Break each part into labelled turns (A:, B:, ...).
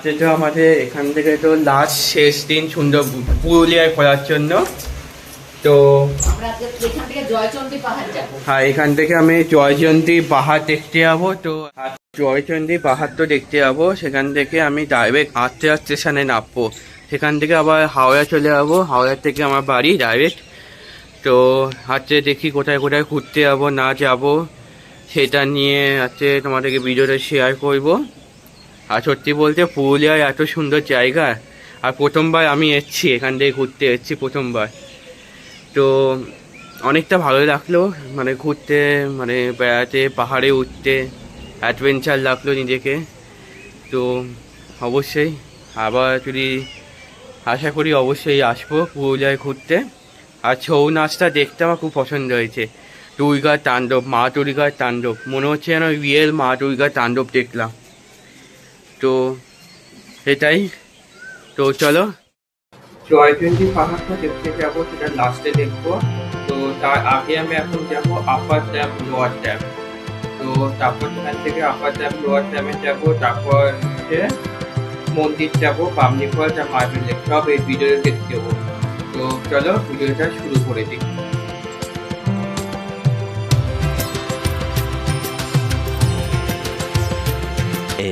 A: আজকে তো আমাদের এখান থেকে তো লাস্ট শেষ দিন সুন্দর পুরুলিয়ায় ঘোরার জন্য। তো হ্যাঁ, এখান থেকে আমি জয়চন্ডী পাহাড় দেখতে যাবো। তো জয়চন্ডী পাহাড় তো দেখতে যাবো, সেখান থেকে আমি ডাইরেক্ট আত্রা স্টেশনে নামবো, সেখান থেকে আবার হাওড়া চলে যাবো, হাওড়া থেকে আমার বাড়ি ডাইরেক্ট। তো আজকে দেখি কোথায় কোথায় ঘুরতে যাবো না যাবো সেটা নিয়ে আজকে তোমাদেরকে ভিডিওটা শেয়ার করবো। আর সত্যি বলতে পুরুলিয়ায় এত সুন্দর জায়গা, আর প্রথমবার আমি এসেছি এখান থেকে ঘুরতে এসেছি প্রথমবার। তো অনেকটা ভালো লাগলো, মানে ঘুরতে, মানে বেড়াতে, পাহাড়ে উঠতে অ্যাডভেঞ্চার লাগলো নিজেকে। তো অবশ্যই আবার যদি আশা করি অবশ্যই আসবো পুরুলিয়ায় ঘুরতে। আর ছৌ নাচটা দেখতে আমার খুব পছন্দ হয়েছে, দুর্গার তাণ্ডব, মা দুর্গার তাণ্ডব, মনে হচ্ছে যেন রিয়েল মা দুর্গার তাণ্ডব দেখলাম। তো এটাই। তো চলো জয়চন্ডী পাহাড়টা দেখতে যাবো, সেটা লাস্টে দেখবো। তো তার আগে আমি এখন যাবো আপার ড্যাম, লোয়ার ড্যাম। তো তারপর সেখান থেকে আপার ড্যাম, লোয়ার ড্যামে যাবো, তারপর হচ্ছে মন্দির যাবো, বামনি ফলস আর মার্বেল লেক, সব এই ভিডিওতে দেখতে যাবো। তো চলো ভিডিওটা শুরু করে দিই।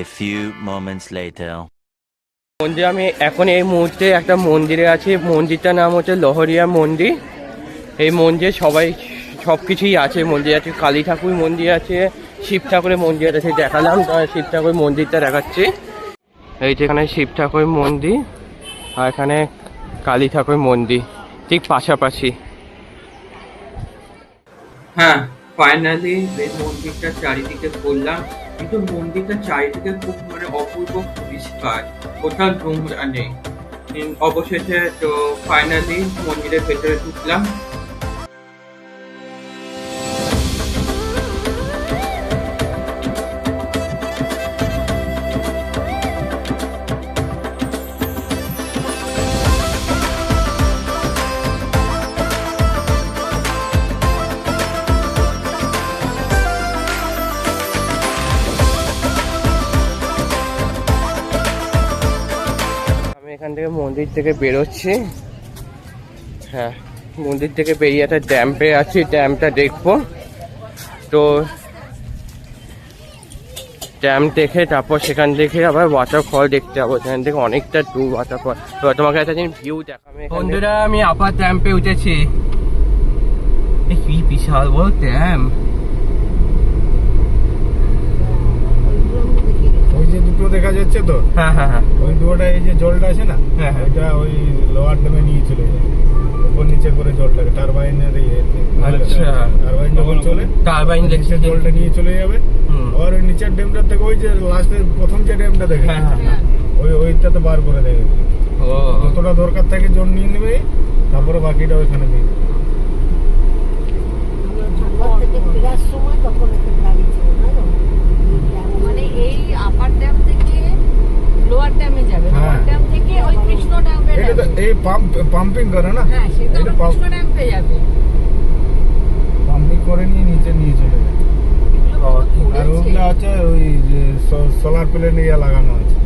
B: A few moments later.
A: মন্দির আমি এখন এই মুহূর্তে একটা মন্দিরে আছি, মন্দিরটার নাম হচ্ছে লহরিয়া মন্দির। এই মন্দিরে সব কিছুই আছে, মন্দির আছে, কালী ঠাকুর মন্দির আছে, শিব ঠাকুরের মন্দির আছে, দেখালাম শিব ঠাকুরের মন্দিরটা দেখাচ্ছি। এই যেখানে শিব ঠাকুরের মন্দির আর এখানে কালী ঠাকুরের মন্দির ঠিক পাশাপাশি। হ্যাঁ, ফাইনালি এই মন্দিরটা চারিদিকে ঘুরলাম, কিন্তু মন্দিরটা চারিদিকে খুব মানে অপূর্ব পরিষ্কার, কোথাও নোংরা নেই। অবশেষে তো ফাইনালি মন্দিরের ভেতরে ঢুকলাম। এখান থেকে মন্দির থেকে বেরোচ্ছি। হ্যাঁ, মন্দির থেকে বেরিয়ে একটা ড্যাম্পে আছি, ড্যামটা দেখবো। তো ড্যাম দেখে তারপর সেখান থেকে আবার ওয়াটারফল দেখতে যাবো, সেখান থেকে অনেকটা দূর ওয়াটারফল। তো তোমাকে একটা দিন ভিউ দেখাবে। বন্ধুরা, আমি আপার ড্যাম্পে উঠেছি। কি বিশাল বড় ড্যাম!
C: ওই যে দুটো দেখা যাচ্ছে তো,
A: হ্যাঁ হ্যাঁ হ্যাঁ,
C: ওই দুটোটা, এই যে জলটা আছে না,
A: হ্যাঁ হ্যাঁ,
C: ওইটা ওই লোয়ার ড্যামে নিয়ে চলে যায়, উপর নিচে করে জলটাকে টারবাইনের
A: আচ্ছা,
C: টারবাইন যখন চলে,
A: টারবাইন দেখছে
C: জলটা নিয়ে চলে যাবে। আর ওই নিচের ড্যামটা থেকে ওই যে লাস্টের প্রথম যে ড্যামটা দেখে,
A: হ্যাঁ হ্যাঁ হ্যাঁ,
C: ওইটাতে বার করে দেবে।
A: ও,
C: যতটা দরকার থাকে জল নিয়ে নেবে, তারপরে বাকিটা ওইখানে দিয়ে দেবে।
D: মানে এই আপার ড্যাম থেকে লোয়ার ড্যামে যাবে, লোয়ার ড্যাম থেকে ওই কৃষ্ণ ড্যামে
C: এটা তো এই পাম্পিং করে না,
D: হ্যাঁ, সেটা কৃষ্ণ ড্যামে যাবে,
C: পাম্পিং করে নিচে নিয়ে চলে যায়। আর ওগুলো আছে ওই যে সোলার প্যানেল ইয়ে লাগানো আছে,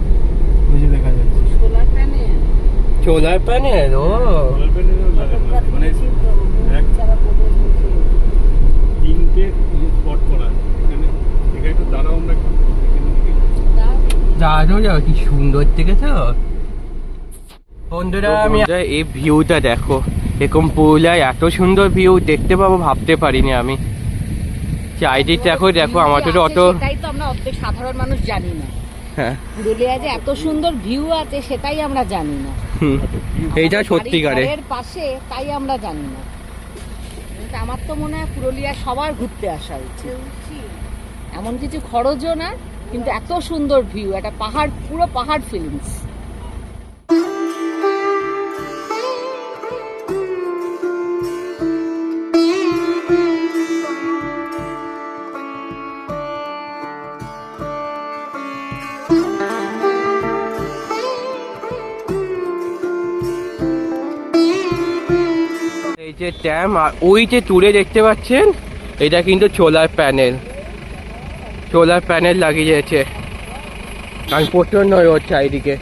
C: ওই যে দেখা যাচ্ছে
D: সোলার প্যানেল।
A: সোলার প্যানেল, ও
C: সোলার প্যানেল লাগানো আছে, মানে তিনটে স্পট করা আছে এখানে। এখানে একটু দাঁড়াও, আমরা
A: দাঁড়ানো যাও, কি সুন্দর দেখেছো বন্ধুরা। আমি এই ভিউটা দেখো, এরকম পুরুলিয়ায় এত সুন্দর ভিউ দেখতে পাবো ভাবতে পারিনি আমি। চারিদিক দেখো, দেখো আমার তো অত,
D: সেটাই তো আমরা অর্ধেক সাধারণ মানুষ জানি না।
A: হ্যাঁ,
D: পুরুলিয়ায় যে এত সুন্দর ভিউ আছে সেটাই আমরা জানি না।
A: এইটা সত্যিকারে
D: এর পাশে, তাই আমরা জানি না। কিন্তু আমার তো মনে হয় পুরুলিয়া সবার ঘুরতে আসা উচিত। এমন কিছু খরচও না, কিন্তু এত সুন্দর ভিউ, একটা পাহাড়, পুরো পাহাড় ফিলিংস।
A: এই যে ড্যাম, আর ওই যে দূরে দেখতে পাচ্ছেন, এটা কিন্তু সোলার প্যানেল লাগিয়েছে। কারণ প্রচণ্ড রোদ চারিদিকে।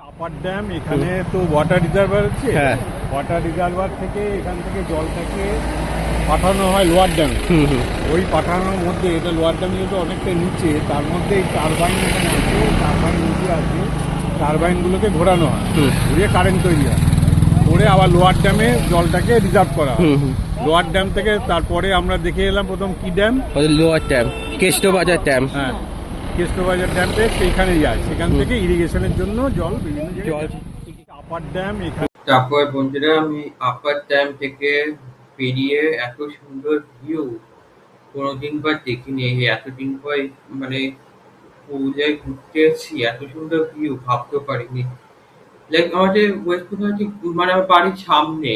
C: আপার ড্যাম এখানে তো ওয়াটার রিজার্ভার আছে।
A: হ্যাঁ।
C: ওয়াটার রিজার্ভার থেকে এখান থেকে জলটাকে পাঠানো হয় লোয়ার ড্যামে। ওই পাঠানোর মধ্যে এটা লোয়ার ড্যাম যেহেতু অনেকটা নিচে, তার মধ্যে এই টারবাইন এখানে আছে, টারবাইন নিচে আছে, টারবাইনগুলোকে ঘোরানো হয়, ঘুরিয়ে কারেন্ট তৈরি হয়, করে আবার লোয়ার ড্যামে জলটাকে রিজার্ভ করা হয়। লোয়ার ড্যাম থেকে তারপরে আমরা দেখে এলাম প্রথম কি dam,
A: lower dam, Keshtobazar dam.
C: হ্যাঁ কেষ্টবাজার ড্যামে সেইখানে যায়, সেখান থেকে ইরিগেশনের জন্য জল বিভিন্ন জায়গায়। আপার ড্যাম এখানে।
A: তারপর বন্ধুরা আমি আপার ড্যাম থেকে বেরিয়ে এত সুন্দর ভিউ কোনোদিন বা দেখিনি। এই এতদিন পর মানে পুরুলিয়ায় ঘুরতে এসেছি, এত সুন্দর ভিউ ভাবতে পারিনি। লাইক আমাদের ওয়েস্ট বেঙ্গল ঠিক মানে আমার বাড়ির সামনে,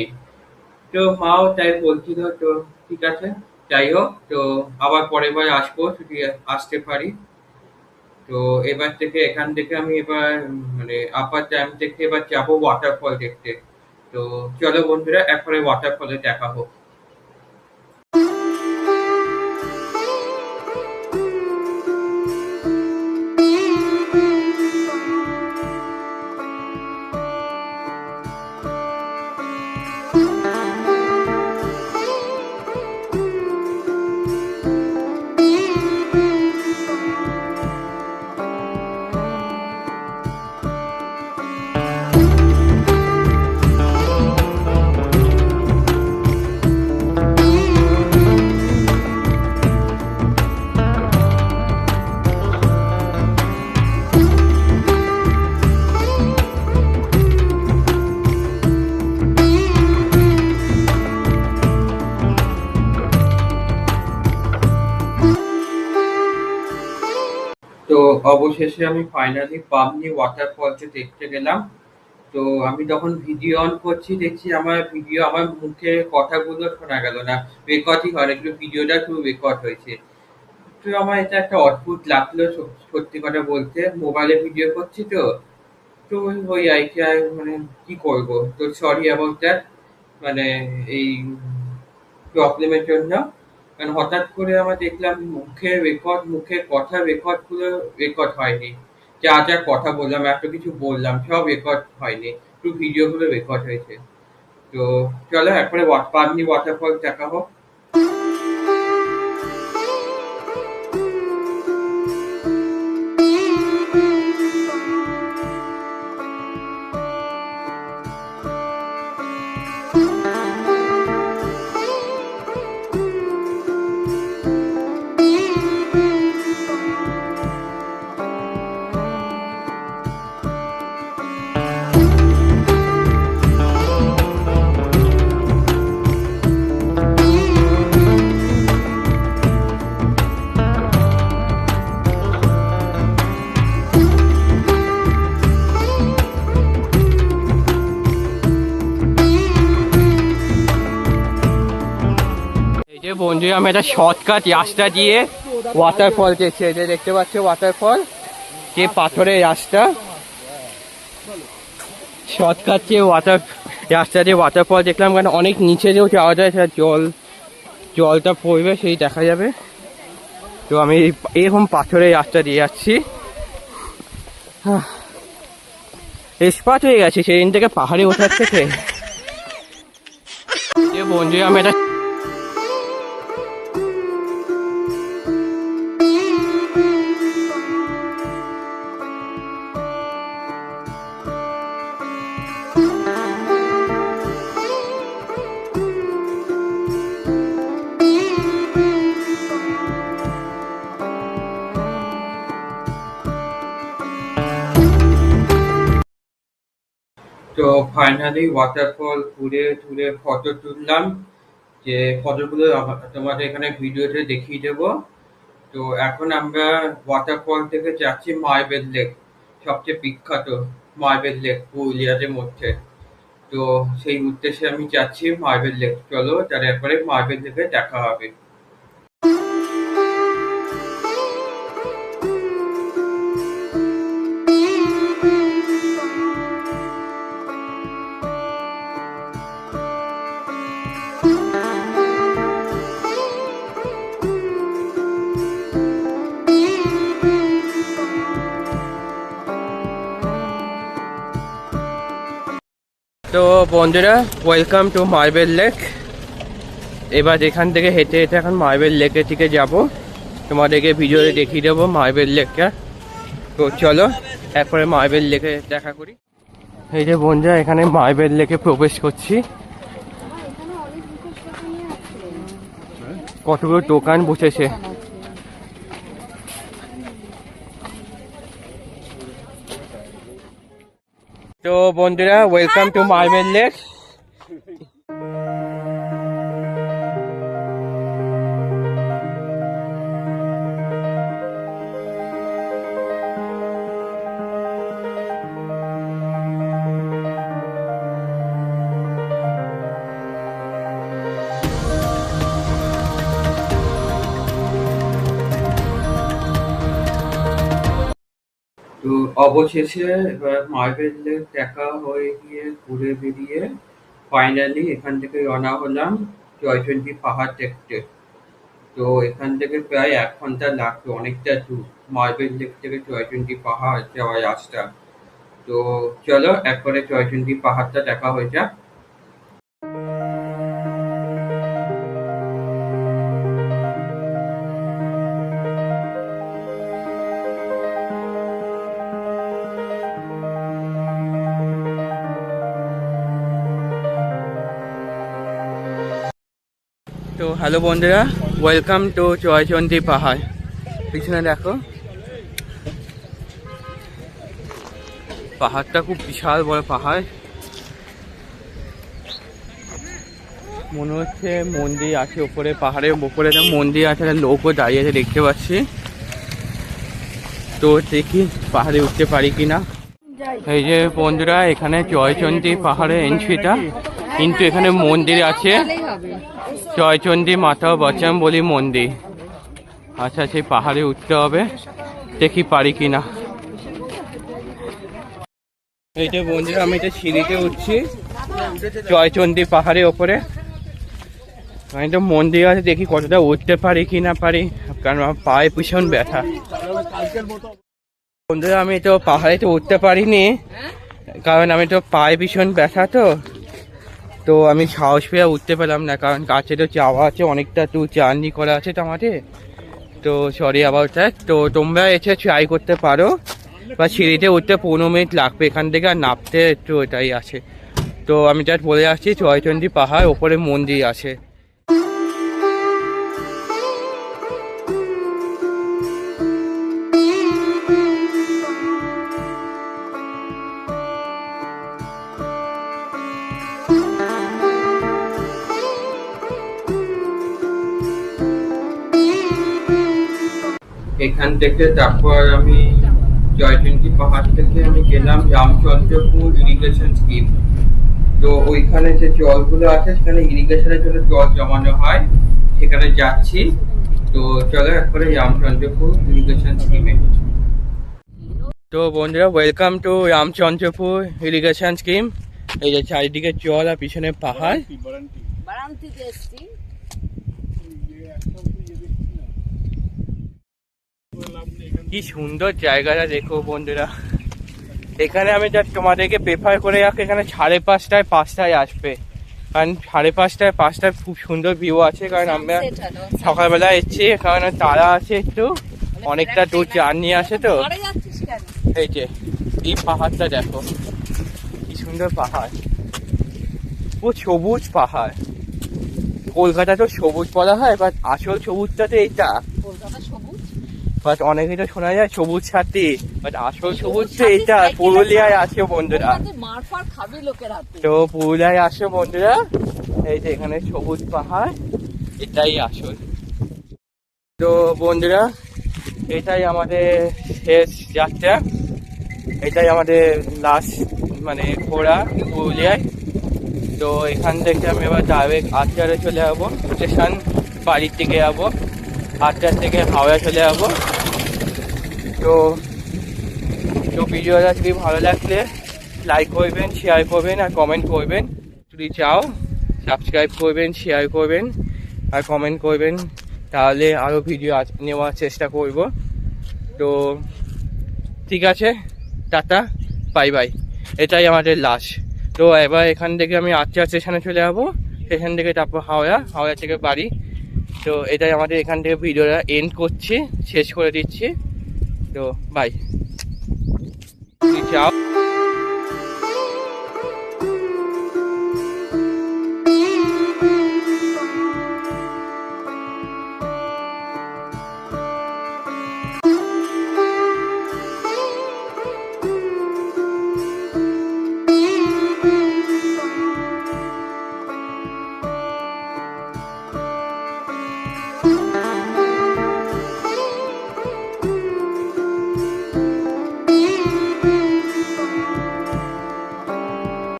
A: তো মাও তাই বলছিল, তো ঠিক আছে যাই হোক, তো আবার পরের বার আসবো যদি আসতে পারি। তো এবার থেকে এখান থেকে আমি এবার মানে আপার ড্যাম থেকে এবার যাবো ওয়াটারফল দেখতে। তো চলো বন্ধুরা একবারে ওয়াটারফলে দেখা হোক। তো অবশেষে আমি ফাইনালি বামনি ওয়াটারফলটা দেখতে গেলাম। তো আমি তখন ভিডিও অন করছি, দেখছি আমার ভিডিও, আমার মুখে কথাগুলো শোনা গেল না, রেকর্ডই হয় না, কিন্তু ভিডিওটা শুধু রেকর্ড হয়েছে। তো আমার এটা একটা অদ্ভুত লাগলো সত্যি কথা বলতে, মোবাইলে ভিডিও করছি তো। তো ওই আইডিয়া মানে কি করবো, তো সরি অ্যাবাউট দ্যাট, মানে এই প্রবলেমের জন্য। কারণ হঠাৎ করে আমার দেখলাম মুখের কথা রেকর্ড গুলো রেকর্ড হয়নি, যা যা কথা বললাম, এত কিছু বললাম সব রেকর্ড হয়নি, শুধু ভিডিও গুলো রেকর্ড হয়েছে। তো চলো একবারে পাবনি ওয়াটারফল দেখা হোক। বন্ধু আমি একটা শর্টকাট রাস্তা দিয়ে ওয়াটারফল দেখছি, এই যে দেখতে পাচ্ছ ওয়াটারফল, যে পাথরের রাস্তা, শর্টকাট দিয়ে রাস্তা দিয়ে ওয়াটারফল দেখলাম। কারণ অনেক নিচে যেও যাওয়া যায়, সেটা জলটা পড়বে সেই দেখা যাবে। তো আমি এরকম পাথরের রাস্তা দিয়ে যাচ্ছি, এক্সপার্ট হয়ে গেছি সেদিন থেকে পাহাড়ে ওঠার থেকে। বন্ধু আমি একটা তো ফাইনালি ওয়াটারফল ঘুরে ঘুরে ফটো তুললাম, যে ফটোগুলো তোমাদের এখানে ভিডিওতে দেখিয়ে দেবো। তো এখন আমরা ওয়াটারফল থেকে যাচ্ছি মার্বেল লেক, সবচেয়ে বিখ্যাত মার্বেল লেক পুরুলিয়াদের মধ্যে। তো সেই উদ্দেশ্যে আমি যাচ্ছি মার্বেল লেক, চলো তাহলে একবারে মার্বেল লেকে দেখা হবে। তো বন্ধুরা, ওয়েলকাম টু মার্বেল লেক। এবার এখান থেকে হেঁটে হেঁটে এখন মার্বেল লেকের দিকে যাব। তোমাদেরকে ভিডিওতে দেখিয়ে দেবো মার্বেল লেকটা। তো চলো একবারে মার্বেল লেকে দেখা করি। এই যে বন্ধুরা, এখানে মার্বেল লেকে প্রবেশ করছি। কতগুলো দোকান বসেছে। তো বন্ধুরা, ওয়েলকাম টু মার্বেল লেক। তো অবশেষে এবার মার্বেল লেক দেখা হয়ে গিয়ে ঘুরে বেরিয়ে ফাইনালি এখান থেকে রওনা হলাম জয়চন্ডী পাহাড় দেখতে। তো এখান থেকে প্রায় 1 ঘন্টা লাগতো, অনেকটা দূর মার্বেল লেক থেকে জয়চন্ডী পাহাড় যাওয়ার রাস্তা। তো চলো একবারে জয়চন্ডী পাহাড়টা দেখা হয়ে যাক। তো হ্যালো বন্ধুরা, ওয়েলকাম টু জয়চন্ডী পাহাড়। পিছনে দেখো, পাহাড়টা খুব বিশাল বড় পাহাড়। মনে হচ্ছে মন্দির আছে উপরে, পাহাড়ের উপরে একটা মন্দির আছে, একটা লোকও দাঁড়িয়ে আছে দেখতে পাচ্ছি। তো দেখি পাহাড়ে উঠতে পারি কিনা। এই যে বন্ধুরা, এখানে জয়চন্ডী পাহাড়ের এন্ট্রিটা, কিন্তু এখানে মন্দির আছে, জয়চন্ডী মাতা বজরংবলী মন্দির। আচ্ছা, সেই পাহাড়ে উঠতে হবে, দেখি পারি কিনা। এই যে বন্ধুরা, আমি এটা সিঁড়িতে উঠছি জয়চন্ডী পাহাড়ের ওপরে। আমি তো মন্দির আছে, দেখি কতটা উঠতে পারি কি না পারি, কারণ আমার পায়ে ভীষণ ব্যথা। বন্ধুরা, আমি তো পাহাড়ে তো উঠতে পারিনি, কারণ আমি তো পায়ে ভীষণ ব্যথা। তো আমি সাহস পেয়ে উঠতে পেলাম না, কারণ কাছে তো যাওয়া আছে, অনেকটা দূর জার্নি করা আছে তো আমাদের। তো সরি অ্যাবাউট দ্যাট। তো তোমরা এসে ট্রাই করতে পারো, বা সিঁড়িতে উঠতে 15 মিনিট লাগবে এখান থেকে, আর নামতে একটু এটাই আছে। তো আমি জাস্ট বলে আসছি, জয়চন্ডী পাহাড় ওপরে মন্দির আছে। এখান থেকে তারপর আমি জয়চন্ডী পাহাড় থেকে আমি গেলাম রামচন্দ্রপুর ইরিগেশন স্কিম। তো ওইখানে যে জলগুলো আছে, সেখানে ইরিগেশনের জন্য জল জমানো হয়, সেখানে যাচ্ছি। তো চলো একবারে রামচন্দ্রপুর ইরিগেশন স্কিমে। তো বন্ধুরা, welcome to Ramchandrapur irrigation scheme. এই যে চারিদিকে জল আর পিছনে পাহাড়। কি সুন্দর জায়গাটা দেখো বন্ধুরা। এখানে আমি যা তোমাদেরকে প্রেফার করে রাখি, এখানে 5:30টায় 5টায় আসবে, কারণ 5:30টায় 5টায় খুব সুন্দর ভিউ আছে। কারণ আমরা সকালবেলা এসেছি, কারণ তারা আছে একটু, অনেকটা দূর জার্নি আছে। তো এই যে এই পাহাড়টা দেখো, কি সুন্দর পাহাড়, খুব সবুজ পাহাড়। কলকাতা তো সবুজ বলা হয়, বাট আসল সবুজটা তো এইটা। বাট অনেকেই তো শোনা যায় সবুজ সাথী, বাট আসল সবুজ তো এইটা। পুরুলিয়ায় আছে বন্ধুরা, তো পুরুলিয়ায় আসো বন্ধুরা। এই যে এখানে সবুজ পাহাড়, এটাই আসল। তো বন্ধুরা, এটাই আমাদের শেষ যাত্রা, এটাই আমাদের লাস্ট মানে ঘোরা পুরুলিয়ায়। তো এখান থেকে আমি এবার ডাইরেক্ট আটটারে চলে যাবো স্টেশন, বাড়ির দিকে যাবো। 8টার থেকে হাওড়া চলে যাবো। তো ভিডিওটা যদি ভালো লাগলে লাইক করবেন, শেয়ার করবেন আর কমেন্ট করবেন। যদি চাও সাবস্ক্রাইব করবেন, শেয়ার করবেন আর কমেন্ট করবেন, তাহলে আরও ভিডিও নেওয়ার চেষ্টা করব। তো ঠিক আছে, টাটা, বাই বাই। এটাই আমাদের লাস্ট। তো তো এবার এখান থেকে আমি আত্মীয় স্টেশনে চলে যাবো, স্টেশন থেকে তারপর হাওড়া থেকে বাড়ি। তো এটাই আমাদের এখান থেকে ভিডিওটা এন্ড করছি, শেষ করে দিচ্ছি। তো বাই।